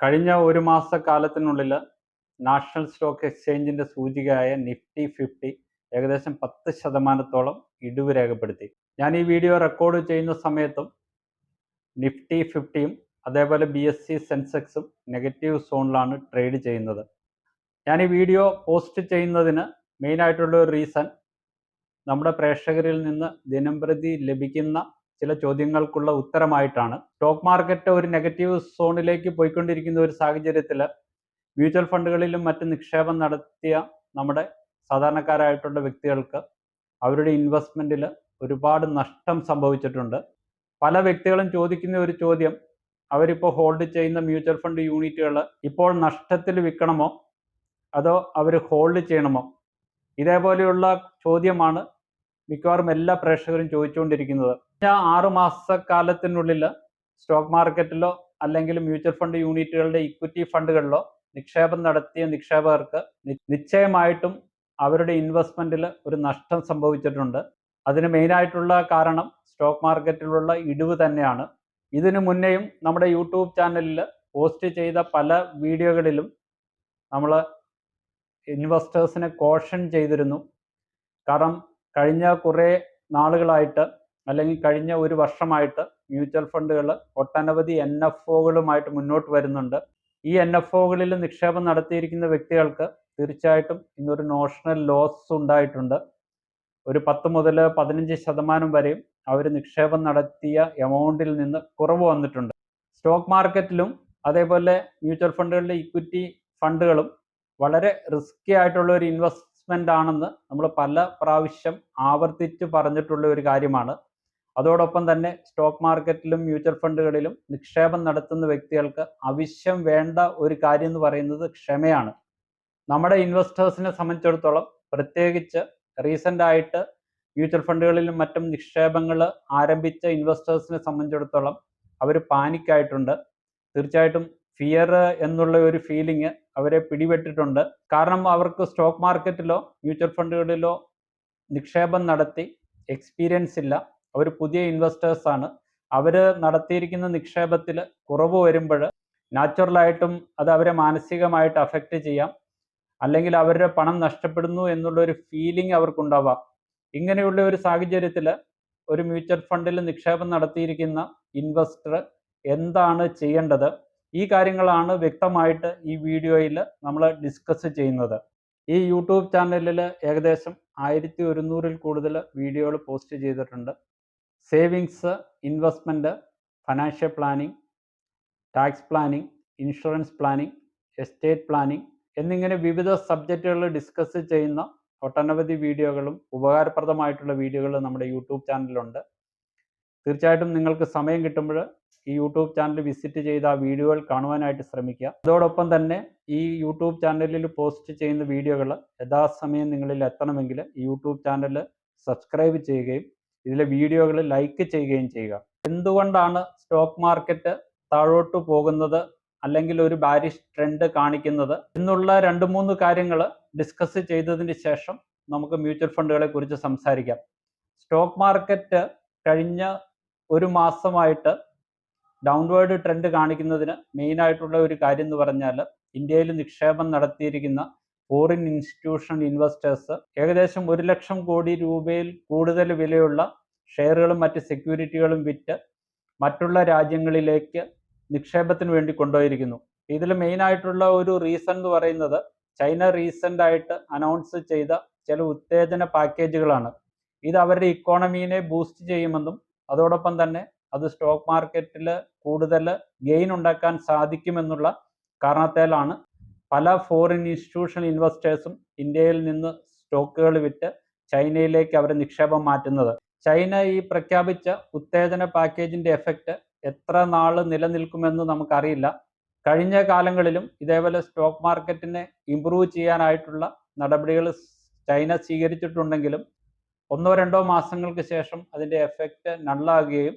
കഴിഞ്ഞ ഒരു മാസക്കാലത്തിനുള്ളിൽ national stock എക്സ്ചേഞ്ചിന്റെ സൂചികയായ Nifty 50 ഏകദേശം 10% ഇടിവ് രേഖപ്പെടുത്തി. ഞാൻ ഈ വീഡിയോ റെക്കോർഡ് ചെയ്യുന്ന സമയത്തും നിഫ്റ്റി 50യും അതേപോലെ BSE സെൻസെക്സും നെഗറ്റീവ് സോണിലാണ് ട്രേഡ് ചെയ്യുന്നത്. ഞാൻ ഈ വീഡിയോ പോസ്റ്റ് ചെയ്യുന്നതിന് മെയിനായിട്ടുള്ള ഒരു റീസൺ നമ്മുടെ പ്രേക്ഷകരിൽ നിന്ന് ദിനംപ്രതി ലഭിക്കുന്ന ചില ചോദ്യങ്ങൾക്കുള്ള ഉത്തരമായിട്ടാണ്. സ്റ്റോക്ക് മാർക്കറ്റ് ഒരു നെഗറ്റീവ് സോണിലേക്ക് പോയിക്കൊണ്ടിരിക്കുന്ന ഒരു സാഹചര്യത്തിൽ മ്യൂച്വൽ ഫണ്ടുകളിലും മറ്റ് നിക്ഷേപം നടത്തിയ നമ്മുടെ സാധാരണക്കാരായിട്ടുള്ള വ്യക്തികൾക്ക് അവരുടെ ഇൻവെസ്റ്റ്മെൻറ്റിൽ ഒരുപാട് നഷ്ടം സംഭവിച്ചിട്ടുണ്ട്. പല വ്യക്തികളും ചോദിക്കുന്ന ഒരു ചോദ്യം, അവരിപ്പോൾ ഹോൾഡ് ചെയ്യുന്ന മ്യൂച്വൽ ഫണ്ട് യൂണിറ്റുകൾ ഇപ്പോൾ നഷ്ടത്തിൽ വിൽക്കണമോ അതോ അവർ ഹോൾഡ് ചെയ്യണമോ? ഇതേപോലെയുള്ള ചോദ്യമാണ് മിക്കവാറും എല്ലാ പ്രേക്ഷകരും ചോദിച്ചുകൊണ്ടിരിക്കുന്നത്. 6 മാസക്കാലത്തിനുള്ളിൽ സ്റ്റോക്ക് മാർക്കറ്റിലോ അല്ലെങ്കിൽ മ്യൂച്വൽ ഫണ്ട് യൂണിറ്റുകളുടെ ഇക്വിറ്റി ഫണ്ടുകളിലോ നിക്ഷേപം നടത്തിയ നിക്ഷേപകർക്ക് നിശ്ചയമായിട്ടും അവരുടെ ഇൻവെസ്റ്റ്മെൻറ്റിൽ ഒരു നഷ്ടം സംഭവിച്ചിട്ടുണ്ട്. അതിന് മെയിനായിട്ടുള്ള കാരണം സ്റ്റോക്ക് മാർക്കറ്റിലുള്ള ഇടിവ് തന്നെയാണ്. ഇതിനു മുന്നേയും നമ്മുടെ യൂട്യൂബ് ചാനലിൽ പോസ്റ്റ് ചെയ്ത പല വീഡിയോകളിലും നമ്മൾ ഇൻവെസ്റ്റേഴ്സിനെ കോഷൻ ചെയ്തിരുന്നു. കാരണം കഴിഞ്ഞ കുറേ നാളുകളായിട്ട് അല്ലെങ്കിൽ കഴിഞ്ഞ ഒരു വർഷമായിട്ട് മ്യൂച്വൽ ഫണ്ടുകൾ ഒട്ടനവധി NFOകളുമായിട്ട് മുന്നോട്ട് വരുന്നുണ്ട്. ഈ NFOകളിൽ നിക്ഷേപം നടത്തിയിരിക്കുന്ന വ്യക്തികൾക്ക് തീർച്ചയായിട്ടും ഇന്നൊരു നോഷണൽ ലോസ് ഉണ്ടായിട്ടുണ്ട്. ഒരു 10 മുതൽ 15% വരെയും അവർ നിക്ഷേപം നടത്തിയ എമൗണ്ടിൽ നിന്ന് കുറവ് വന്നിട്ടുണ്ട്. സ്റ്റോക്ക് മാർക്കറ്റിലും അതേപോലെ മ്യൂച്വൽ ഫണ്ടുകളുടെ ഇക്വിറ്റി ഫണ്ടുകളും വളരെ റിസ്കി ആയിട്ടുള്ള ഒരു ഇൻവെസ്റ്റ്മെൻ്റ് ആണെന്ന് നമ്മൾ പല പ്രാവശ്യം ആവർത്തിച്ച് പറഞ്ഞിട്ടുള്ള ഒരു കാര്യമാണ്. അതോടൊപ്പം തന്നെ സ്റ്റോക്ക് മാർക്കറ്റിലും മ്യൂച്വൽ ഫണ്ടുകളിലും നിക്ഷേപം നടത്തുന്ന വ്യക്തികൾക്ക് ആവശ്യം വേണ്ട ഒരു കാര്യം എന്ന് പറയുന്നത് ക്ഷമയാണ്. നമ്മുടെ ഇൻവെസ്റ്റേഴ്സിനെ സംബന്ധിച്ചിടത്തോളം, പ്രത്യേകിച്ച് റീസെൻ്റ് ആയിട്ട് മ്യൂച്വൽ ഫണ്ടുകളിലും മറ്റും നിക്ഷേപങ്ങൾ ആരംഭിച്ച ഇൻവെസ്റ്റേഴ്സിനെ സംബന്ധിച്ചിടത്തോളം അവർ പാനിക്കായിട്ടുണ്ട്. തീർച്ചയായിട്ടും ഫിയർ എന്നുള്ള ഒരു ഫീലിംഗ് അവരെ പിടിപെട്ടിട്ടുണ്ട്. കാരണം അവർക്ക് സ്റ്റോക്ക് മാർക്കറ്റിലോ മ്യൂച്വൽ ഫണ്ടുകളിലോ നിക്ഷേപം നടത്തി എക്സ്പീരിയൻസ് ഇല്ല. അവർ പുതിയ ഇൻവെസ്റ്റേഴ്സാണ്. അവർ നടത്തിയിരിക്കുന്ന നിക്ഷേപത്തിൽ കുറവ് വരുമ്പോൾ നാച്ചുറലായിട്ടും അത് അവരെ മാനസികമായിട്ട് അഫക്റ്റ് ചെയ്യാം, അല്ലെങ്കിൽ അവരുടെ പണം നഷ്ടപ്പെടുന്നു എന്നുള്ളൊരു ഫീലിംഗ് അവർക്കുണ്ടാവാം. ഇങ്ങനെയുള്ള ഒരു സാഹചര്യത്തിൽ ഒരു മ്യൂച്വൽ ഫണ്ടിൽ നിക്ഷേപം നടത്തിയിരിക്കുന്ന ഇൻവെസ്റ്റർ എന്താണ് ചെയ്യേണ്ടത്? ഈ കാര്യങ്ങളാണ് വ്യക്തമായിട്ട് ഈ വീഡിയോയിൽ നമ്മൾ ഡിസ്കസ് ചെയ്യുന്നത്. ഈ യൂട്യൂബ് ചാനലിൽ ഏകദേശം 1100-ൽ കൂടുതൽ വീഡിയോകൾ പോസ്റ്റ് ചെയ്തിട്ടുണ്ട്. Savings, investment, financial planning, tax planning, insurance planning, estate planning എന്നിങ്ങനെ വിവിധ സബ്ജക്റ്റുകൾ ഡിസ്കസ് ചെയ്യുന്ന ഒട്ടനവധി വീഡിയോകളും ഉപകാരപ്രദമായിട്ടുള്ള വീഡിയോകൾ നമ്മുടെ യൂട്യൂബ് ചാനലിലുണ്ട്. തീർച്ചയായിട്ടും നിങ്ങൾക്ക് സമയം കിട്ടുമ്പോൾ ഈ യൂട്യൂബ് ചാനൽ വിസിറ്റ് ചെയ്ത് ആ വീഡിയോകൾ കാണുവാനായിട്ട് ശ്രമിക്കുക. അതോടൊപ്പം തന്നെ ഈ യൂട്യൂബ് ചാനലിൽ പോസ്റ്റ് ചെയ്യുന്ന വീഡിയോകൾ യഥാസമയം നിങ്ങളിൽ എത്തണമെങ്കിൽ ഈ യൂട്യൂബ് ചാനൽ സബ്സ്ക്രൈബ് ചെയ്യുകയും ഇതിലെ വീഡിയോകൾ ലൈക്ക് ചെയ്യുകയും ചെയ്യുക. എന്തുകൊണ്ടാണ് സ്റ്റോക്ക് മാർക്കറ്റ് താഴോട്ട് പോകുന്നത് അല്ലെങ്കിൽ ഒരു ബാരിഷ് ട്രെൻഡ് കാണിക്കുന്നത് എന്നുള്ള 2-3 കാര്യങ്ങൾ ഡിസ്കസ് ചെയ്തതിന് ശേഷം നമുക്ക് മ്യൂച്വൽ ഫണ്ടുകളെ കുറിച്ച് സംസാരിക്കാം. സ്റ്റോക്ക് മാർക്കറ്റ് കഴിഞ്ഞ ഒരു മാസമായിട്ട് ഡൗൺവേർഡ് ട്രെൻഡ് കാണിക്കുന്നതിന് മെയിനായിട്ടുള്ള ഒരു കാര്യം എന്ന് പറഞ്ഞാൽ, ഇന്ത്യയിൽ നിക്ഷേപം നടത്തിയിരിക്കുന്ന ഫോറിൻ ഇൻസ്റ്റിറ്റ്യൂഷണൽ ഇൻവെസ്റ്റേഴ്സ് ഏകദേശം 1 ലക്ഷം കോടി രൂപയിൽ കൂടുതൽ വിലയുള്ള ഷെയറുകളും മറ്റ് സെക്യൂരിറ്റികളും വിറ്റ് മറ്റുള്ള രാജ്യങ്ങളിലേക്ക് നിക്ഷേപത്തിന് വേണ്ടി കൊണ്ടുപോയിരിക്കുന്നു. ഇതിൽ മെയിനായിട്ടുള്ള ഒരു റീസൺ എന്ന് പറയുന്നത് ചൈന റീസെൻ്റ് ആയിട്ട് അനൗൺസ് ചെയ്ത ചില ഉത്തേജന പാക്കേജുകളാണ്. ഇത് അവരുടെ ഇക്കോണമീനെ ബൂസ്റ്റ് ചെയ്യുമെന്നും അതോടൊപ്പം തന്നെ അത് സ്റ്റോക്ക് മാർക്കറ്റിൽ കൂടുതൽ ഗെയിൻ ഉണ്ടാക്കാൻ സാധിക്കുമെന്നുള്ള കാരണത്താലാണ് പല ഫോറിൻ ഇൻസ്റ്റിറ്റ്യൂഷണൽ ഇൻവെസ്റ്റേഴ്സും ഇന്ത്യയിൽ നിന്ന് സ്റ്റോക്കുകൾ വിറ്റ് ചൈനയിലേക്ക് അവർ നിക്ഷേപം മാറ്റുന്നത്. ചൈന ഈ പ്രഖ്യാപിച്ച ഉത്തേജന പാക്കേജിൻ്റെ എഫക്റ്റ് എത്ര നാൾ നിലനിൽക്കുമെന്ന് നമുക്കറിയില്ല. കഴിഞ്ഞ കാലങ്ങളിലും ഇതേപോലെ സ്റ്റോക്ക് മാർക്കറ്റിനെ ഇമ്പ്രൂവ് ചെയ്യാനായിട്ടുള്ള നടപടികൾ ചൈന സ്വീകരിച്ചിട്ടുണ്ടെങ്കിലും 1-2 മാസങ്ങൾക്ക് ശേഷം അതിൻ്റെ എഫക്റ്റ് നള്ളാകുകയും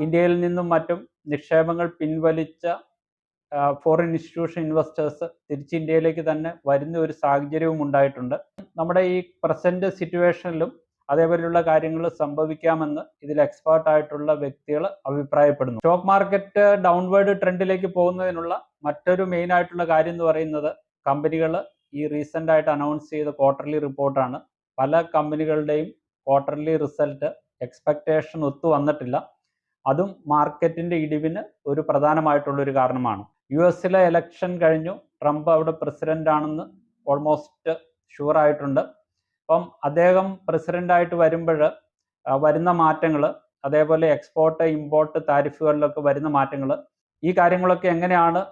ഇന്ത്യയിൽ നിന്നും മറ്റും നിക്ഷേപങ്ങൾ പിൻവലിച്ച ഫോറിൻ ഇൻസ്റ്റിറ്റ്യൂഷൻ ഇൻവെസ്റ്റേഴ്സ് തിരിച്ച് ഇന്ത്യയിലേക്ക് തന്നെ വരുന്ന ഒരു സാഹചര്യവും ഉണ്ടായിട്ടുണ്ട്. നമ്മുടെ ഈ പ്രസൻറ്റ് സിറ്റുവേഷനിലും അതേപോലെയുള്ള കാര്യങ്ങൾ സംഭവിക്കാമെന്ന് ഇതിൽ എക്സ്പേർട്ട് ആയിട്ടുള്ള വ്യക്തികൾ അഭിപ്രായപ്പെടുന്നു. സ്റ്റോക്ക് മാർക്കറ്റ് ഡൗൺവേർഡ് ട്രെൻഡിലേക്ക് പോകുന്നതിനുള്ള മറ്റൊരു മെയിൻ ആയിട്ടുള്ള കാര്യം എന്ന് പറയുന്നത് കമ്പനികൾ ഈ റീസെൻ്റ് ആയിട്ട് അനൗൺസ് ചെയ്ത ക്വാർട്ടർലി റിപ്പോർട്ടാണ്. പല കമ്പനികളുടെയും ക്വാർട്ടർലി റിസൾട്ട് എക്സ്പെക്റ്റേഷൻ ഒത്തു വന്നിട്ടില്ല. അതും മാർക്കറ്റിൻ്റെ ഇടിവിന് ഒരു പ്രധാനമായിട്ടുള്ളൊരു കാരണമാണ്. US എലക്ഷൻ കഴിഞ്ഞു, ട്രംപ് അവിടെ പ്രസിഡന്റ് ആണെന്ന് ഓൾമോസ്റ്റ് ഷുവർ ആയിട്ടുണ്ട്. അപ്പം അദ്ദേഹം പ്രസിഡൻ്റായിട്ട് വരുമ്പോൾ വരുന്ന മാറ്റങ്ങൾ, അതേപോലെ എക്സ്പോർട്ട് ഇമ്പോർട്ട് താരിഫുകളിലൊക്കെ വരുന്ന മാറ്റങ്ങൾ, ഈ കാര്യങ്ങളൊക്കെ എങ്ങനെയാണ്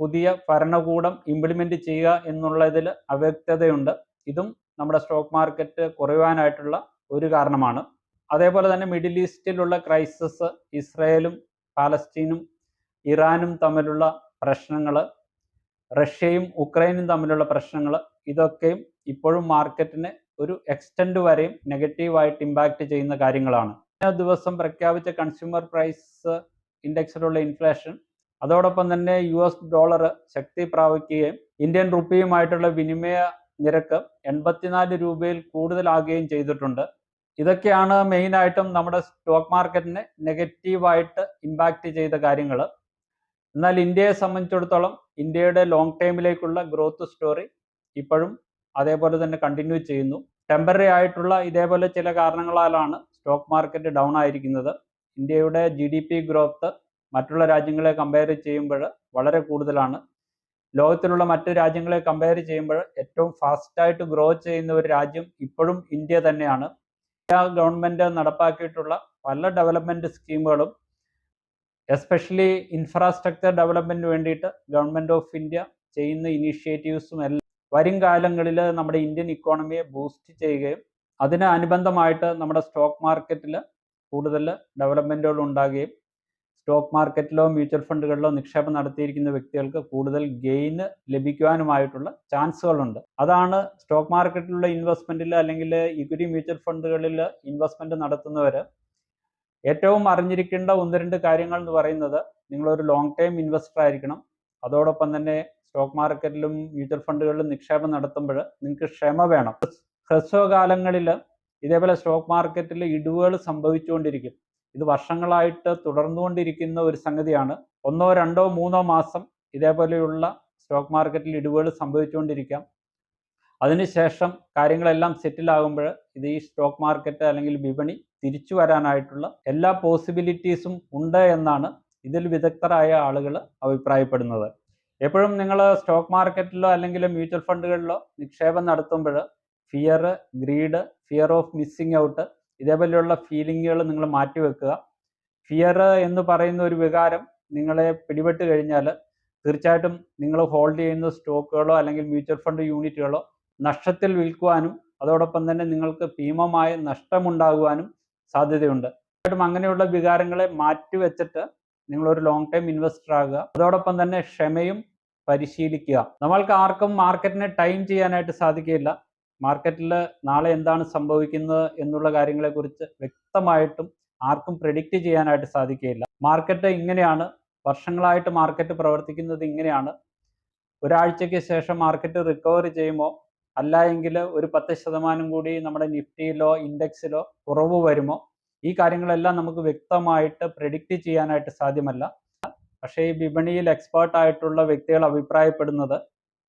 പുതിയ ഭരണകൂടം ഇംപ്ലിമെൻറ്റ് ചെയ്യുക എന്നുള്ളതിൽ അവ്യക്തതയുണ്ട്. ഇതും നമ്മുടെ സ്റ്റോക്ക് മാർക്കറ്റ് കുറയുവാനായിട്ടുള്ള ഒരു കാരണമാണ്. അതേപോലെ തന്നെ മിഡിൽ ഈസ്റ്റിലുള്ള ക്രൈസിസ്, ഇസ്രയേലും പാലസ്തീനും ഇറാനും തമ്മിലുള്ള പ്രശ്നങ്ങൾ, റഷ്യയും ഉക്രൈനും തമ്മിലുള്ള പ്രശ്നങ്ങൾ, ഇതൊക്കെയും ഇപ്പോഴും മാർക്കറ്റിനെ ഒരു എക്സ്റ്റെൻഡ് വരെയും നെഗറ്റീവായിട്ട് ഇമ്പാക്റ്റ് ചെയ്യുന്ന കാര്യങ്ങളാണ്. കഴിഞ്ഞ ദിവസം പ്രഖ്യാപിച്ച കൺസ്യൂമർ പ്രൈസ് ഇൻഡെക്സിലുള്ള ഇൻഫ്ലേഷൻ, അതോടൊപ്പം തന്നെ US ഡോളർ ശക്തി പ്രാപിക്കുകയും ഇന്ത്യൻ റുപ്പിയുമായിട്ടുള്ള വിനിമയ നിരക്ക് 84 രൂപയിൽ കൂടുതലാകുകയും ചെയ്തിട്ടുണ്ട്. ഇതൊക്കെയാണ് മെയിനായിട്ടും നമ്മുടെ സ്റ്റോക്ക് മാർക്കറ്റിനെ നെഗറ്റീവായിട്ട് ഇമ്പാക്റ്റ് ചെയ്ത കാര്യങ്ങൾ. എന്നാൽ ഇന്ത്യയെ സംബന്ധിച്ചിടത്തോളം ഇന്ത്യയുടെ ലോങ് ടൈമിലേക്കുള്ള ഗ്രോത്ത് സ്റ്റോറി ഇപ്പോഴും അതേപോലെ തന്നെ കണ്ടിന്യൂ ചെയ്യുന്നു. ടെമ്പററി ആയിട്ടുള്ള ഇതേപോലെ ചില കാരണങ്ങളാലാണ് സ്റ്റോക്ക് മാർക്കറ്റ് ഡൗൺ ആയിരിക്കുന്നത്. ഇന്ത്യയുടെ GDP ഗ്രോത്ത് മറ്റുള്ള രാജ്യങ്ങളെ കമ്പയർ ചെയ്യുമ്പോൾ വളരെ കൂടുതലാണ്. ലോകത്തിലുള്ള മറ്റ് രാജ്യങ്ങളെ കമ്പയർ ചെയ്യുമ്പോൾ ഏറ്റവും ഫാസ്റ്റായിട്ട് ഗ്രോ ചെയ്യുന്ന ഒരു രാജ്യം ഇപ്പോഴും ഇന്ത്യ തന്നെയാണ്. ഗവൺമെൻറ് നടപ്പാക്കിയിട്ടുള്ള പല ഡെവലപ്മെൻറ്റ് സ്കീമുകളും, എസ്പെഷ്യലി ഇൻഫ്രാസ്ട്രക്ചർ ഡെവലപ്മെൻറ്റിന് വേണ്ടിയിട്ട് ഗവൺമെൻറ് ഓഫ് ഇന്ത്യ ചെയ്യുന്ന ഇനീഷ്യേറ്റീവ്സും എല്ലാം വരും കാലങ്ങളിൽ നമ്മുടെ ഇന്ത്യൻ ഇക്കോണമിയെ ബൂസ്റ്റ് ചെയ്യുകയും അതിന് അനുബന്ധമായിട്ട് നമ്മുടെ സ്റ്റോക്ക് മാർക്കറ്റിൽ കൂടുതൽ ഡെവലപ്മെൻറ്റുകൾ ഉണ്ടാകുകയും സ്റ്റോക്ക് മാർക്കറ്റിലോ മ്യൂച്വൽ ഫണ്ടുകളിലോ നിക്ഷേപം നടത്തിയിരിക്കുന്ന വ്യക്തികൾക്ക് കൂടുതൽ ഗെയിന് ലഭിക്കുവാനുമായിട്ടുള്ള ചാൻസുകളുണ്ട്. അതാണ് സ്റ്റോക്ക് മാർക്കറ്റിലുള്ള ഇൻവെസ്റ്റ്മെൻറ്റിൽ അല്ലെങ്കിൽ ഇക്വിറ്റി മ്യൂച്വൽ ഫണ്ടുകളിൽ ഇൻവെസ്റ്റ്മെൻറ്റ് നടത്തുന്നവർ ഏറ്റവും അറിഞ്ഞിരിക്കേണ്ട 1-2 കാര്യങ്ങൾ എന്ന് പറയുന്നത്, നിങ്ങളൊരു ലോങ് ടൈം ഇൻവെസ്റ്റർ ആയിരിക്കണം. അതോടൊപ്പം തന്നെ സ്റ്റോക്ക് മാർക്കറ്റിലും മ്യൂച്വൽ ഫണ്ടുകളിലും നിക്ഷേപം നടത്തുമ്പോൾ നിങ്ങൾക്ക് ക്ഷമ വേണം. ഹ്രസ്വകാലങ്ങളിൽ ഇതേപോലെ സ്റ്റോക്ക് മാർക്കറ്റിൽ ഇടിവുകൾ സംഭവിച്ചുകൊണ്ടിരിക്കും. ഇത് വർഷങ്ങളായിട്ട് തുടർന്നുകൊണ്ടിരിക്കുന്ന ഒരു സംഗതിയാണ്. 1, 2, 3 മാസം ഇതേപോലെയുള്ള സ്റ്റോക്ക് മാർക്കറ്റിൽ ഇടിവുകൾ സംഭവിച്ചുകൊണ്ടിരിക്കാം. അതിനുശേഷം കാര്യങ്ങളെല്ലാം സെറ്റിലാകുമ്പോൾ ഇത് ഈ സ്റ്റോക്ക് മാർക്കറ്റ് അല്ലെങ്കിൽ വിപണി തിരിച്ചു വരാനായിട്ടുള്ള എല്ലാ പോസിബിലിറ്റീസും ഉണ്ട് എന്നാണ് ഇതിൽ വിദഗ്ധരായ ആളുകൾ അഭിപ്രായപ്പെടുന്നത്. എപ്പോഴും നിങ്ങൾ സ്റ്റോക്ക് മാർക്കറ്റിലോ അല്ലെങ്കിൽ മ്യൂച്വൽ ഫണ്ടുകളിലോ നിക്ഷേപം നടത്തുമ്പോൾ fear, greed, fear of missing out, ഇതേപോലെയുള്ള ഫീലിങ്ങുകൾ നിങ്ങൾ മാറ്റിവെക്കുക. ഫിയർ എന്ന് പറയുന്ന ഒരു വികാരം നിങ്ങളെ പിടിപെട്ട് കഴിഞ്ഞാൽ തീർച്ചയായിട്ടും നിങ്ങൾ ഹോൾഡ് ചെയ്യുന്ന സ്റ്റോക്കുകളോ അല്ലെങ്കിൽ മ്യൂച്വൽ ഫണ്ട് യൂണിറ്റുകളോ നഷ്ടത്തിൽ വിൽക്കുവാനും അതോടൊപ്പം തന്നെ നിങ്ങൾക്ക് ഭീമമായ നഷ്ടമുണ്ടാകുവാനും സാധ്യതയുണ്ട്. അങ്ങനെയുള്ള വികാരങ്ങളെ മാറ്റിവെച്ചിട്ട് നിങ്ങളൊരു ലോങ് ടൈം ഇൻവെസ്റ്റർ ആകുക. അതോടൊപ്പം തന്നെ ക്ഷമയും പരിശീലിക്കുക. നമ്മൾക്ക് ആർക്കും മാർക്കറ്റിനെ ടൈം ചെയ്യാനായിട്ട് സാധിക്കില്ല. മാർക്കറ്റിൽ നാളെ എന്താണ് സംഭവിക്കുന്നത് എന്നുള്ള കാര്യങ്ങളെക്കുറിച്ച് വ്യക്തമായിട്ടും ആർക്കും പ്രെഡിക്റ്റ് ചെയ്യാനായിട്ട് സാധിക്കില്ല. മാർക്കറ്റ് ഇങ്ങനെയാണ്, വർഷങ്ങളായിട്ട് മാർക്കറ്റ് പ്രവർത്തിക്കുന്നത് ഇങ്ങനെയാണ്. ഒരാഴ്ചയ്ക്ക് ശേഷം മാർക്കറ്റ് റിക്കവർ ചെയ്യുമോ, അല്ല എങ്കിൽ ഒരു 10% കൂടി നമ്മുടെ നിഫ്റ്റിയിലോ ഇൻഡെക്സിലോ കുറവ് വരുമോ, ഈ കാര്യങ്ങളെല്ലാം നമുക്ക് വ്യക്തമായിട്ട് പ്രെഡിക്റ്റ് ചെയ്യാനായിട്ട് സാധ്യമല്ല. പക്ഷേ ഈ വിപണിയിൽ എക്സ്പേർട്ട് ആയിട്ടുള്ള വ്യക്തികൾ അഭിപ്രായപ്പെടുന്നത്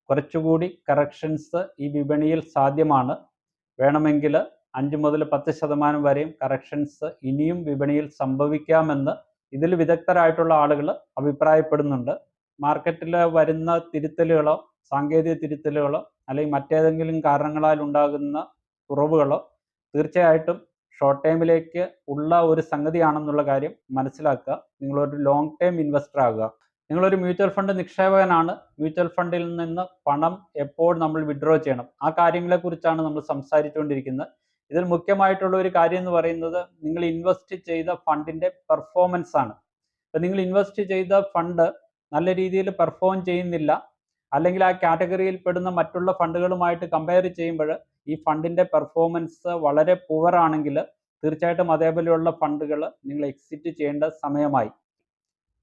കുറച്ചുകൂടി കറക്ഷൻസ് ഈ വിപണിയിൽ സാധ്യമാണ്. വേണമെങ്കിൽ 5 മുതൽ 10% വരെയും കറക്ഷൻസ് ഇനിയും വിപണിയിൽ സംഭവിക്കാമെന്ന് ഇതിൽ വിദഗ്ധരായിട്ടുള്ള ആളുകൾ അഭിപ്രായപ്പെടുന്നുണ്ട്. മാർക്കറ്റിൽ വരുന്ന തിരുത്തലുകളോ സാങ്കേതിക തിരുത്തലുകളോ അല്ലെങ്കിൽ മറ്റേതെങ്കിലും കാരണങ്ങളാൽ ഉണ്ടാകുന്ന കുറവുകളോ തീർച്ചയായിട്ടും ഷോർട്ട് ടൈമിലേക്ക് ഉള്ള ഒരു സംഗതിയാണെന്നുള്ള കാര്യം മനസ്സിലാക്കുക. നിങ്ങളൊരു ലോങ് ടൈം ഇൻവെസ്റ്റർ ആകുക. നിങ്ങളൊരു മ്യൂച്വൽ ഫണ്ട് നിക്ഷേപകനാണ്. മ്യൂച്വൽ ഫണ്ടിൽ നിന്ന് പണം എപ്പോൾ നമ്മൾ വിഡ്രോ ചെയ്യണം, ആ കാര്യങ്ങളെക്കുറിച്ചാണ് നമ്മൾ സംസാരിച്ചുകൊണ്ടിരിക്കുന്നത്. ഇതിൽ മുഖ്യമായിട്ടുള്ള ഒരു കാര്യം എന്ന് പറയുന്നത് നിങ്ങൾ ഇൻവെസ്റ്റ് ചെയ്ത ഫണ്ടിൻ്റെ പെർഫോമൻസ് ആണ്. അപ്പോൾ നിങ്ങൾ ഇൻവെസ്റ്റ് ചെയ്ത ഫണ്ട് നല്ല രീതിയിൽ പെർഫോം ചെയ്യുന്നില്ല, അല്ലെങ്കിൽ ആ കാറ്റഗറിയിൽ പെടുന്ന മറ്റുള്ള ഫണ്ടുകളുമായിട്ട് കമ്പയർ ചെയ്യുമ്പോൾ ഈ ഫണ്ടിൻ്റെ പെർഫോമൻസ് വളരെ പുവറാണെങ്കിൽ തീർച്ചയായിട്ടും അതേപോലെയുള്ള ഫണ്ടുകൾ നിങ്ങൾ എക്സിറ്റ് ചെയ്യേണ്ട സമയമായി.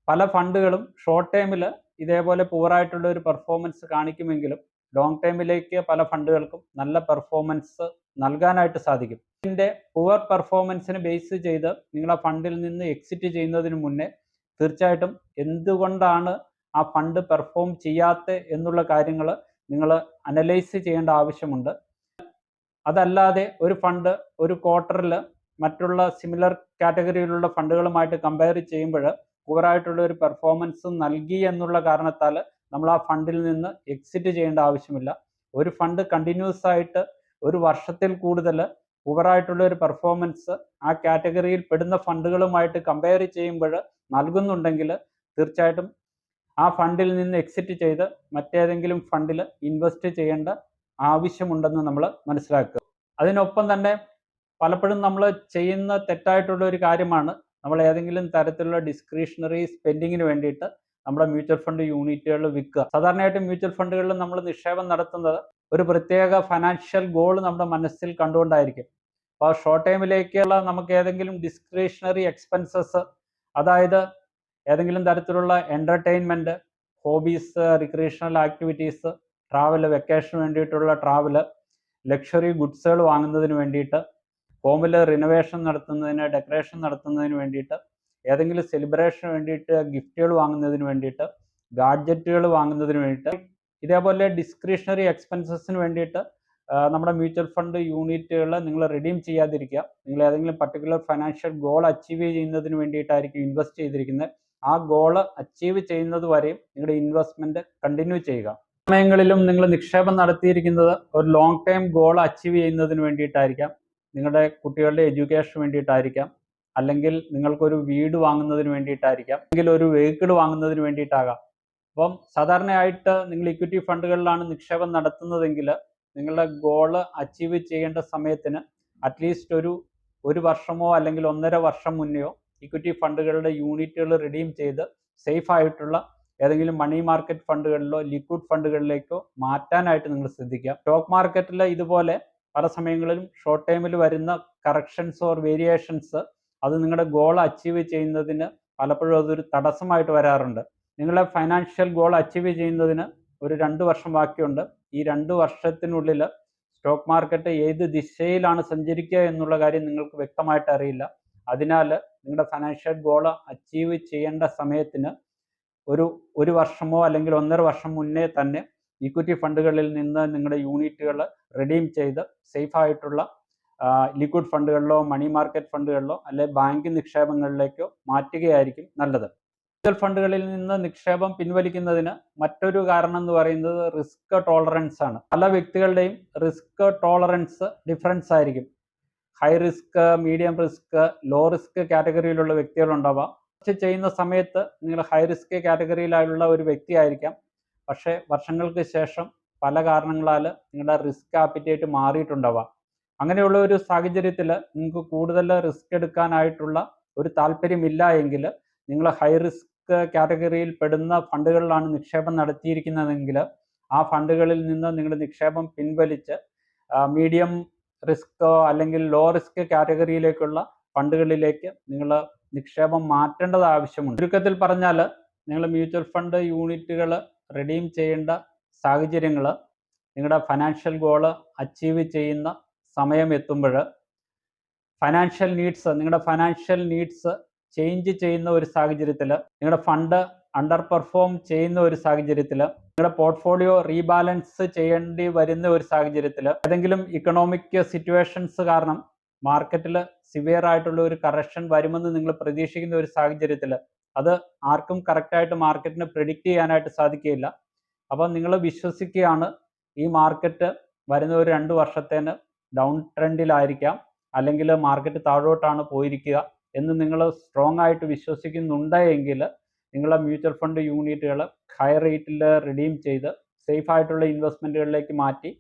പല ഫണ്ടുകളും ഷോർട്ട് ടൈമിൽ ഇതേപോലെ പുവറായിട്ടുള്ള ഒരു പെർഫോമൻസ് കാണിക്കുമെങ്കിലും ലോങ് ടൈമിലേക്ക് പല ഫണ്ടുകൾക്കും നല്ല പെർഫോമൻസ് നൽകാനായിട്ട് സാധിക്കും. ഇതിൻ്റെ പുവർ പെർഫോമൻസിന് ബേസ് ചെയ്ത് നിങ്ങൾ ആ ഫണ്ടിൽ നിന്ന് എക്സിറ്റ് ചെയ്യുന്നതിന് മുന്നേ തീർച്ചയായിട്ടും എന്തുകൊണ്ടാണ് ആ ഫണ്ട് പെർഫോം ചെയ്യാത്ത എന്നുള്ള കാര്യങ്ങൾ നിങ്ങൾ അനലൈസ് ചെയ്യേണ്ട ആവശ്യമുണ്ട്. അതല്ലാതെ ഒരു ഫണ്ട് ഒരു ക്വാർട്ടറിൽ മറ്റുള്ള സിമിലർ കാറ്റഗറിയിലുള്ള ഫണ്ടുകളുമായിട്ട് കമ്പയർ ചെയ്യുമ്പോൾ പുവറായിട്ടുള്ള ഒരു പെർഫോമൻസ് നൽകി എന്നുള്ള കാരണത്താൽ നമ്മൾ ആ ഫണ്ടിൽ നിന്ന് എക്സിറ്റ് ചെയ്യേണ്ട ആവശ്യമില്ല. ഒരു ഫണ്ട് കണ്ടിന്യൂസ് ആയിട്ട് ഒരു വർഷത്തിൽ കൂടുതൽ പുവറായിട്ടുള്ള ഒരു പെർഫോമൻസ് ആ കാറ്റഗറിയിൽ പെടുന്ന ഫണ്ടുകളുമായിട്ട് കമ്പയർ ചെയ്യുമ്പോൾ നൽകുന്നുണ്ടെങ്കിൽ തീർച്ചയായിട്ടും ആ ഫണ്ടിൽ നിന്ന് എക്സിറ്റ് ചെയ്ത് മറ്റേതെങ്കിലും ഫണ്ടിൽ ഇൻവെസ്റ്റ് ചെയ്യേണ്ട ആവശ്യമുണ്ടെന്ന് നമ്മൾ മനസ്സിലാക്കുക. അതിനൊപ്പം തന്നെ പലപ്പോഴും നമ്മൾ ചെയ്യുന്ന തെറ്റായിട്ടുള്ള ഒരു കാര്യമാണ് നമ്മൾ ഏതെങ്കിലും തരത്തിലുള്ള ഡിസ്ക്രിഷണറി സ്പെൻഡിങ്ങിന് വേണ്ടിയിട്ട് നമ്മുടെ മ്യൂച്വൽ ഫണ്ട് യൂണിറ്റുകൾ വിൽക്കുക. സാധാരണയായിട്ട് മ്യൂച്വൽ ഫണ്ടുകളിൽ നമ്മൾ നിക്ഷേപം നടത്തുന്നത് ഒരു പ്രത്യേക ഫൈനാൻഷ്യൽ ഗോൾ നമ്മുടെ മനസ്സിൽ കണ്ടുകൊണ്ടായിരിക്കും. അപ്പോൾ ഷോർട്ട് ടൈമിലേക്കുള്ള നമുക്ക് ഏതെങ്കിലും ഡിസ്ക്രിഷണറി എക്സ്പെൻസസ്, അതായത് ഏതെങ്കിലും തരത്തിലുള്ള entertainment, hobbies, recreational activities, travel, വെക്കേഷന് വേണ്ടിയിട്ടുള്ള ട്രാവൽ, ലക്ഷറി ഗുഡ്സുകൾ വാങ്ങുന്നതിന് വേണ്ടിയിട്ട്, ഹോമിൽ റിനോവേഷൻ നടത്തുന്നതിന്, ഡെക്കറേഷൻ നടത്തുന്നതിന് വേണ്ടിയിട്ട്, ഏതെങ്കിലും സെലിബ്രേഷന് വേണ്ടിയിട്ട് ഗിഫ്റ്റുകൾ വാങ്ങുന്നതിന് വേണ്ടിയിട്ട്, ഗാഡ്ജറ്റുകൾ വാങ്ങുന്നതിന് വേണ്ടിയിട്ട്, ഇതേപോലെ ഡിസ്ക്രിഷണറി എക്സ്പെൻസസിന് വേണ്ടിയിട്ട് നമ്മുടെ മ്യൂച്വൽ ഫണ്ട് യൂണിറ്റുകൾ നിങ്ങൾ റിഡീം ചെയ്യാതിരിക്കുക. നിങ്ങൾ ഏതെങ്കിലും പർട്ടിക്കുലർ ഫൈനാൻഷ്യൽ ഗോൾ അച്ചീവ് ചെയ്യുന്നതിന് വേണ്ടിയിട്ടായിരിക്കും ഇൻവെസ്റ്റ് ചെയ്തിരിക്കുന്നത്. ആ ഗോൾ അച്ചീവ് ചെയ്യുന്നത് വരെയും നിങ്ങളുടെ ഇൻവെസ്റ്റ്മെൻറ്റ് കണ്ടിന്യൂ ചെയ്യുക. സമയങ്ങളിലും നിങ്ങൾ നിക്ഷേപം നടത്തിയിരിക്കുന്നത് ഒരു ലോങ് ടൈം ഗോൾ അച്ചീവ് ചെയ്യുന്നതിന് വേണ്ടിയിട്ടായിരിക്കാം, നിങ്ങളുടെ കുട്ടികളുടെ എഡ്യൂക്കേഷന് വേണ്ടിയിട്ടായിരിക്കാം, അല്ലെങ്കിൽ നിങ്ങൾക്കൊരു വീട് വാങ്ങുന്നതിന് വേണ്ടിയിട്ടായിരിക്കാം, അല്ലെങ്കിൽ ഒരു വെഹിക്കിൾ വാങ്ങുന്നതിന് വേണ്ടിയിട്ടാകാം. അപ്പം സാധാരണയായിട്ട് നിങ്ങൾ ഇക്വിറ്റി ഫണ്ടുകളിലാണ് നിക്ഷേപം നടത്തുന്നതെങ്കിൽ നിങ്ങളുടെ ഗോള് അച്ചീവ് ചെയ്യേണ്ട സമയത്തിന് അറ്റ്ലീസ്റ്റ് ഒരു വർഷമോ അല്ലെങ്കിൽ 1.5 വർഷം മുന്നെയോ ഇക്വിറ്റി ഫണ്ടുകളുടെ യൂണിറ്റുകൾ റിഡീം ചെയ്ത് സേഫ് ആയിട്ടുള്ള ഏതെങ്കിലും മണി മാർക്കറ്റ് ഫണ്ടുകളിലോ ലിക്വിഡ് ഫണ്ടുകളിലേക്കോ മാറ്റാനായിട്ട് നിങ്ങൾ ശ്രദ്ധിക്കുക. സ്റ്റോക്ക് മാർക്കറ്റിൽ ഇതുപോലെ പല സമയങ്ങളിലും ഷോർട്ട് ടൈമിൽ വരുന്ന കറക്ഷൻസ് ഓർ വേരിയേഷൻസ് അത് നിങ്ങളുടെ ഗോൾ അച്ചീവ് ചെയ്യുന്നതിന് പലപ്പോഴും അതൊരു തടസ്സമായിട്ട് വരാറുണ്ട്. നിങ്ങളുടെ ഫൈനാൻഷ്യൽ ഗോൾ അച്ചീവ് ചെയ്യുന്നതിന് ഒരു 2 വർഷം ബാക്കിയുണ്ട്. ഈ 2 വർഷത്തിനുള്ളിൽ സ്റ്റോക്ക് മാർക്കറ്റ് ഏത് ദിശയിലാണ് സഞ്ചരിക്കുക എന്നുള്ള കാര്യം നിങ്ങൾക്ക് വ്യക്തമായിട്ട് അറിയില്ല. അതിനാൽ നിങ്ങളുടെ ഫൈനാൻഷ്യൽ ഗോൾ അച്ചീവ് ചെയ്യേണ്ട സമയത്തിന് ഒരു വർഷമോ അല്ലെങ്കിൽ 1.5 വർഷം മുന്നേ തന്നെ ഇക്വിറ്റി ഫണ്ടുകളിൽ നിന്ന് നിങ്ങളുടെ യൂണിറ്റുകൾ റിഡീം ചെയ്ത് സേഫ് ആയിട്ടുള്ള ലിക്വിഡ് ഫണ്ടുകളിലോ മണി മാർക്കറ്റ് ഫണ്ടുകളിലോ അല്ലെങ്കിൽ ബാങ്ക് നിക്ഷേപങ്ങളിലേക്കോ മാറ്റുകയായിരിക്കും നല്ലത്. മ്യൂച്വൽ ഫണ്ടുകളിൽ നിന്ന് നിക്ഷേപം പിൻവലിക്കുന്നതിന് മറ്റൊരു കാരണം എന്ന് പറയുന്നത് റിസ്ക് ടോളറൻസ് ആണ്. പല വ്യക്തികളുടെയും റിസ്ക് ടോളറൻസ് ഡിഫറൻസ് ആയിരിക്കും. High risk, medium risk, low risk കാറ്റഗറിയിലുള്ള വ്യക്തികളുണ്ടാവാം. ചെയ്യുന്ന സമയത്ത് നിങ്ങൾ ഹൈ റിസ്ക് കാറ്റഗറിയിലുള്ള ഒരു വ്യക്തി ആയിരിക്കാം. പക്ഷേ വർഷങ്ങൾക്ക് ശേഷം പല കാരണങ്ങളാൽ നിങ്ങളുടെ റിസ്ക് ആപ്പിറ്റേറ്റ് മാറിയിട്ടുണ്ടാവാം. അങ്ങനെയുള്ള ഒരു സാഹചര്യത്തിൽ നിങ്ങൾക്ക് കൂടുതൽ റിസ്ക് എടുക്കാനായിട്ടുള്ള ഒരു താല്പര്യമില്ല എങ്കിൽ നിങ്ങൾ ഹൈ റിസ്ക് കാറ്റഗറിയിൽ പെടുന്ന ഫണ്ടുകളിലാണ് നിക്ഷേപം നടത്തിയിരിക്കുന്നതെങ്കിൽ ആ ഫണ്ടുകളിൽ നിന്ന് നിങ്ങളുടെ നിക്ഷേപം പിൻവലിച്ച് മീഡിയം റിസ്കോ അല്ലെങ്കിൽ ലോ റിസ്ക് കാറ്റഗറിയിലേക്കുള്ള ഫണ്ടുകളിലേക്ക് നിങ്ങൾ നിക്ഷേപം മാറ്റേണ്ടത് ആവശ്യമുണ്ട്. ചുരുക്കത്തിൽ പറഞ്ഞാൽ നിങ്ങൾ മ്യൂച്വൽ ഫണ്ട് യൂണിറ്റുകൾ റിഡീം ചെയ്യേണ്ട സാഹചര്യങ്ങൾ നിങ്ങളുടെ ഫൈനാൻഷ്യൽ ഗോൾ അച്ചീവ് ചെയ്യുന്ന സമയം എത്തുമ്പോൾ നിങ്ങളുടെ ഫൈനാൻഷ്യൽ നീഡ്സ് ചേഞ്ച് ചെയ്യുന്ന ഒരു സാഹചര്യത്തിൽ, നിങ്ങളുടെ ഫണ്ട് അണ്ടർ പെർഫോം ചെയ്യുന്ന ഒരു സാഹചര്യത്തിൽ, നിങ്ങളുടെ പോർട്ട്ഫോളിയോ റീബാലൻസ് ചെയ്യേണ്ടി വരുന്ന ഒരു സാഹചര്യത്തിൽ, ഏതെങ്കിലും ഇക്കണോമിക് സിറ്റുവേഷൻസ് കാരണം മാർക്കറ്റിൽ സിവിയർ ആയിട്ടുള്ള ഒരു കറക്ഷൻ വരുമെന്ന് നിങ്ങൾ പ്രതീക്ഷിക്കുന്ന ഒരു സാഹചര്യത്തിൽ അത് ആർക്കും കറക്റ്റായിട്ട് മാർക്കറ്റിനെ പ്രെഡിക്റ്റ് ചെയ്യാനായിട്ട് സാധിക്കുകയില്ല. അപ്പോൾ നിങ്ങൾ വിശ്വസിക്കുകയാണ് ഈ മാർക്കറ്റ് വരുന്ന ഒരു 2 വർഷത്തേന് ഡൗൺ ട്രെൻഡിലായിരിക്കാം, അല്ലെങ്കിൽ മാർക്കറ്റ് താഴോട്ടാണ് പോയിരിക്കുക എന്ന് നിങ്ങൾ സ്ട്രോങ് ആയിട്ട് വിശ്വസിക്കുന്നുണ്ടെങ്കിൽ നിങ്ങളുടെ മ്യൂച്വൽ ഫണ്ട് യൂണിറ്റുകൾ ഹൈ റേറ്റിൽ റിഡീം ചെയ്ത് സേഫ് ആയിട്ടുള്ള ഇൻവെസ്റ്റ്മെൻറ്റുകളിലേക്ക് മാറ്റി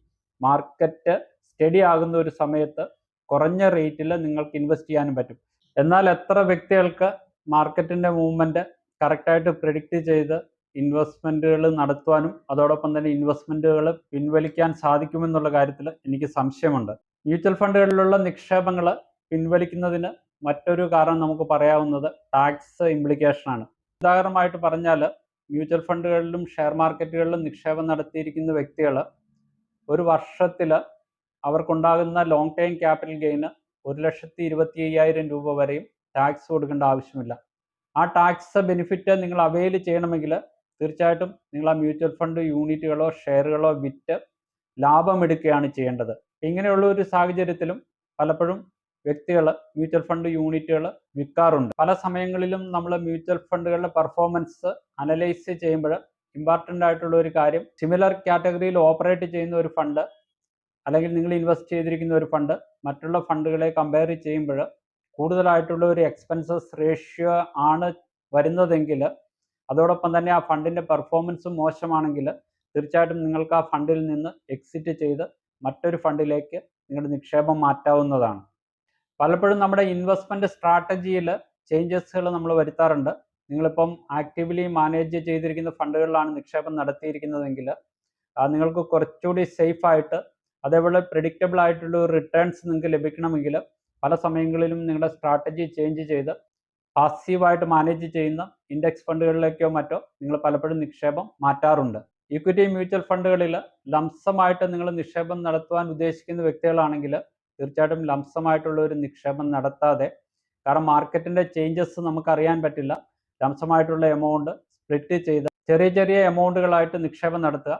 മാർക്കറ്റ് സ്റ്റഡി ആകുന്ന ഒരു സമയത്ത് കുറഞ്ഞ റേറ്റിൽ നിങ്ങൾക്ക് ഇൻവെസ്റ്റ് ചെയ്യാനും പറ്റും. എന്നാൽ എത്ര വ്യക്തികൾക്ക് മാർക്കറ്റിൻ്റെ മൂവ്മെൻറ്റ് കറക്റ്റായിട്ട് പ്രെഡിക്റ്റ് ചെയ്ത് ഇൻവെസ്റ്റ്മെൻറ്റുകൾ നടത്തുവാനും അതോടൊപ്പം തന്നെ ഇൻവെസ്റ്റ്മെൻറ്റുകൾ പിൻവലിക്കാൻ സാധിക്കുമെന്നുള്ള കാര്യത്തിൽ എനിക്ക് സംശയമുണ്ട്. മ്യൂച്വൽ ഫണ്ടുകളിലുള്ള നിക്ഷേപങ്ങൾ പിൻവലിക്കുന്നതിന് മറ്റൊരു കാരണം നമുക്ക് പറയാവുന്നത് ടാക്സ് ഇംപ്ലിക്കേഷനാണ്. ഉദാഹരണമായിട്ട് പറഞ്ഞാൽ മ്യൂച്വൽ ഫണ്ടുകളിലും ഷെയർ മാർക്കറ്റുകളിലും നിക്ഷേപം നടത്തിയിരിക്കുന്ന വ്യക്തികൾ ഒരു വർഷത്തിൽ അവർക്കുണ്ടാകുന്ന ലോങ് ടൈം ക്യാപിറ്റൽ ഗെയിന് 1,25,000 രൂപ വരെയും ടാക്സ് കൊടുക്കേണ്ട ആവശ്യമില്ല. ആ ടാക്സ് ബെനിഫിറ്റ് നിങ്ങൾ അവെയിൽ ചെയ്യണമെങ്കിൽ തീർച്ചയായിട്ടും നിങ്ങൾ ആ മ്യൂച്വൽ ഫണ്ട് യൂണിറ്റുകളോ ഷെയറുകളോ വിറ്റ് ലാഭമെടുക്കുകയാണ് ചെയ്യേണ്ടത്. ഇങ്ങനെയുള്ള ഒരു സാഹചര്യത്തിലും പലപ്പോഴും വ്യക്തികൾ മ്യൂച്വൽ ഫണ്ട് യൂണിറ്റുകൾ വിൽക്കാറുണ്ട്. പല സമയങ്ങളിലും നമ്മൾ മ്യൂച്വൽ ഫണ്ടുകളുടെ പെർഫോമൻസ് അനലൈസ് ചെയ്യുമ്പോൾ ഇമ്പോർട്ടൻ്റ് ആയിട്ടുള്ള ഒരു കാര്യം, സിമിലർ കാറ്റഗറിയിൽ ഓപ്പറേറ്റ് ചെയ്യുന്ന ഒരു ഫണ്ട് അല്ലെങ്കിൽ നിങ്ങൾ ഇൻവെസ്റ്റ് ചെയ്തിരിക്കുന്ന ഒരു ഫണ്ട് മറ്റുള്ള ഫണ്ടുകളെ കമ്പയർ ചെയ്യുമ്പോൾ കൂടുതലായിട്ടുള്ള ഒരു എക്സ്പെൻസസ് റേഷ്യോ ആണ് വരുന്നതെങ്കിൽ, അതോടൊപ്പം തന്നെ ആ ഫണ്ടിൻ്റെ പെർഫോമൻസ് മോശമാണെങ്കിൽ തീർച്ചയായിട്ടും നിങ്ങൾക്ക് ആ ഫണ്ടിൽ നിന്ന് എക്സിറ്റ് ചെയ്ത് മറ്റൊരു ഫണ്ടിലേക്ക് നിങ്ങളുടെ നിക്ഷേപം മാറ്റാവുന്നതാണ്. പലപ്പോഴും നമ്മുടെ ഇൻവെസ്റ്റ്മെൻറ്റ് സ്ട്രാറ്റജിയിൽ ചേഞ്ചസുകൾ നമ്മൾ വരുത്താറുണ്ട്. നിങ്ങളിപ്പം ആക്റ്റീവ്ലി മാനേജ് ചെയ്തിരിക്കുന്ന ഫണ്ടുകളിലാണ് നിക്ഷേപം നടത്തിയിരിക്കുന്നതെങ്കിൽ നിങ്ങൾക്ക് കുറച്ചുകൂടി സേഫായിട്ട് അതേപോലെ പ്രെഡിക്റ്റബിൾ ആയിട്ടുള്ള റിട്ടേൺസ് നിങ്ങൾക്ക് ലഭിക്കണമെങ്കിൽ പല സമയങ്ങളിലും നിങ്ങളുടെ സ്ട്രാറ്റജി ചേഞ്ച് ചെയ്ത് പാസീവായിട്ട് മാനേജ് ചെയ്യുന്ന ഇൻഡെക്സ് ഫണ്ടുകളിലേക്കോ മറ്റോ നിങ്ങൾ പലപ്പോഴും നിക്ഷേപം മാറ്റാറുണ്ട്. ഇക്വിറ്റി മ്യൂച്വൽ ഫണ്ടുകളിൽ ലംസമായിട്ട് നിങ്ങൾ നിക്ഷേപം നടത്തുവാൻ ഉദ്ദേശിക്കുന്ന വ്യക്തികളാണെങ്കിൽ തീർച്ചയായിട്ടും ലംസമായിട്ടുള്ള ഒരു നിക്ഷേപം നടത്താതെ, കാരണം മാർക്കറ്റിൻ്റെ ചേഞ്ചസ് നമുക്കറിയാൻ പറ്റില്ല, ലംസമായിട്ടുള്ള എമൗണ്ട് സ്പ്ലിറ്റ് ചെയ്ത് ചെറിയ ചെറിയ എമൗണ്ടുകളായിട്ട് നിക്ഷേപം നടത്തുക.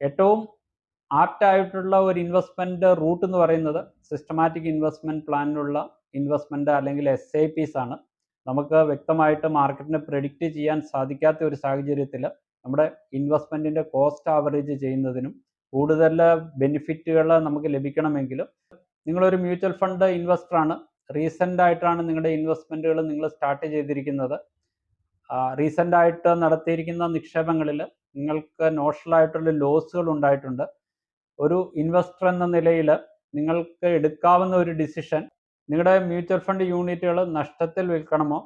ഏറ്റവും ആപ്റ്റായിട്ടുള്ള ഒരു ഇൻവെസ്റ്റ്മെൻറ്റ് റൂട്ട് എന്ന് പറയുന്നത് സിസ്റ്റമാറ്റിക് ഇൻവെസ്റ്റ്മെൻറ്റ് പ്ലാനിലുള്ള ഇൻവെസ്റ്റ്മെൻറ്റ് അല്ലെങ്കിൽ SIPs ആണ്. നമുക്ക് വ്യക്തമായിട്ട് മാർക്കറ്റിനെ പ്രെഡിക്റ്റ് ചെയ്യാൻ സാധിക്കാത്ത ഒരു സാഹചര്യത്തിൽ നമ്മുടെ ഇൻവെസ്റ്റ്മെൻറ്റിൻ്റെ കോസ്റ്റ് ആവറേജ് ചെയ്യുന്നതിനും കൂടുതൽ ബെനിഫിറ്റുകൾ നമുക്ക് ലഭിക്കണമെങ്കിൽ നിങ്ങളൊരു മ്യൂച്വൽ ഫണ്ട് ഇൻവെസ്റ്ററാണ്, റീസെൻ്റ് ആയിട്ടാണ് നിങ്ങളുടെ ഇൻവെസ്റ്റ്മെൻറ്റുകൾ നിങ്ങൾ സ്റ്റാർട്ട് ചെയ്തിരിക്കുന്നത്, റീസെൻ്റായിട്ട് നടത്തിയിരിക്കുന്ന നിക്ഷേപങ്ങളിൽ നിങ്ങൾക്ക് നോഷണലായിട്ടുള്ള ലോസുകൾ ഉണ്ടായിട്ടുണ്ട്. ഒരു ഇൻവെസ്റ്റർ എന്ന നിലയിൽ നിങ്ങൾക്ക് എടുക്കാവുന്ന ഒരു ഡിസിഷൻ നിങ്ങളുടെ മ്യൂച്വൽ ഫണ്ട് യൂണിറ്റുകൾ നഷ്ടത്തിൽ വിൽക്കണമോ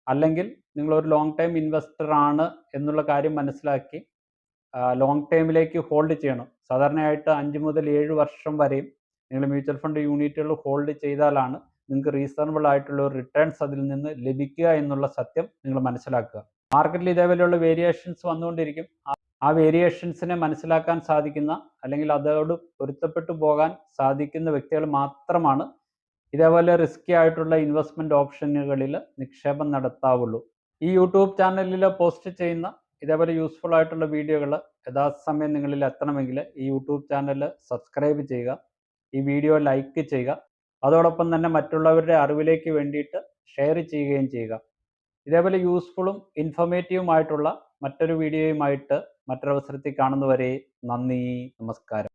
അല്ലെങ്കിൽ നിങ്ങളൊരു ലോങ് ടൈം ഇൻവെസ്റ്റർ ആണ് എന്നുള്ള കാര്യം മനസ്സിലാക്കി ലോങ് ടൈമിലേക്ക് ഹോൾഡ് ചെയ്യണം. സാധാരണയായിട്ട് 5 മുതൽ 7 വർഷം വരെയും നിങ്ങൾ മ്യൂച്വൽ ഫണ്ട് യൂണിറ്റുകൾ ഹോൾഡ് ചെയ്താലാണ് നിങ്ങൾക്ക് റീസണബിൾ ആയിട്ടുള്ള ഒരു റിട്ടേൺസ് അതിൽ നിന്ന് ലഭിക്കുക എന്നുള്ള സത്യം നിങ്ങൾ മനസ്സിലാക്കുക. മാർക്കറ്റിൽ ഇതേപോലെയുള്ള വേരിയേഷൻസ് വന്നുകൊണ്ടിരിക്കും. ആ വേരിയേഷൻസിനെ മനസ്സിലാക്കാൻ സാധിക്കുന്ന അല്ലെങ്കിൽ അതോട് പൊരുത്തപ്പെട്ടു പോകാൻ സാധിക്കുന്ന വ്യക്തികൾ മാത്രമാണ് ഇതേപോലെ റിസ്കി ആയിട്ടുള്ള ഇൻവെസ്റ്റ്മെൻറ്റ് ഓപ്ഷനുകളിൽ നിക്ഷേപം നടത്താവുള്ളൂ. ഈ യൂട്യൂബ് ചാനലിൽ പോസ്റ്റ് ചെയ്യുന്ന ഇതേപോലെ യൂസ്ഫുൾ ആയിട്ടുള്ള വീഡിയോകൾ യഥാസമയം നിങ്ങളിൽ എത്തണമെങ്കിൽ ഈ യൂട്യൂബ് ചാനൽ സബ്സ്ക്രൈബ് ചെയ്യുക, ഈ വീഡിയോ ലൈക്ക് ചെയ്യുക, അതോടൊപ്പം തന്നെ മറ്റുള്ളവരുടെ അറിവിലേക്ക് വേണ്ടിയിട്ട് ഷെയർ ചെയ്യുകയും ചെയ്യുക. ഇതേപോലെ യൂസ്ഫുള്ളും ഇൻഫോർമേറ്റീവുമായിട്ടുള്ള മറ്റൊരു വീഡിയോയുമായിട്ട് മറ്റൊരവസരത്തിൽ കാണുന്നവരെ നന്ദി, നമസ്കാരം.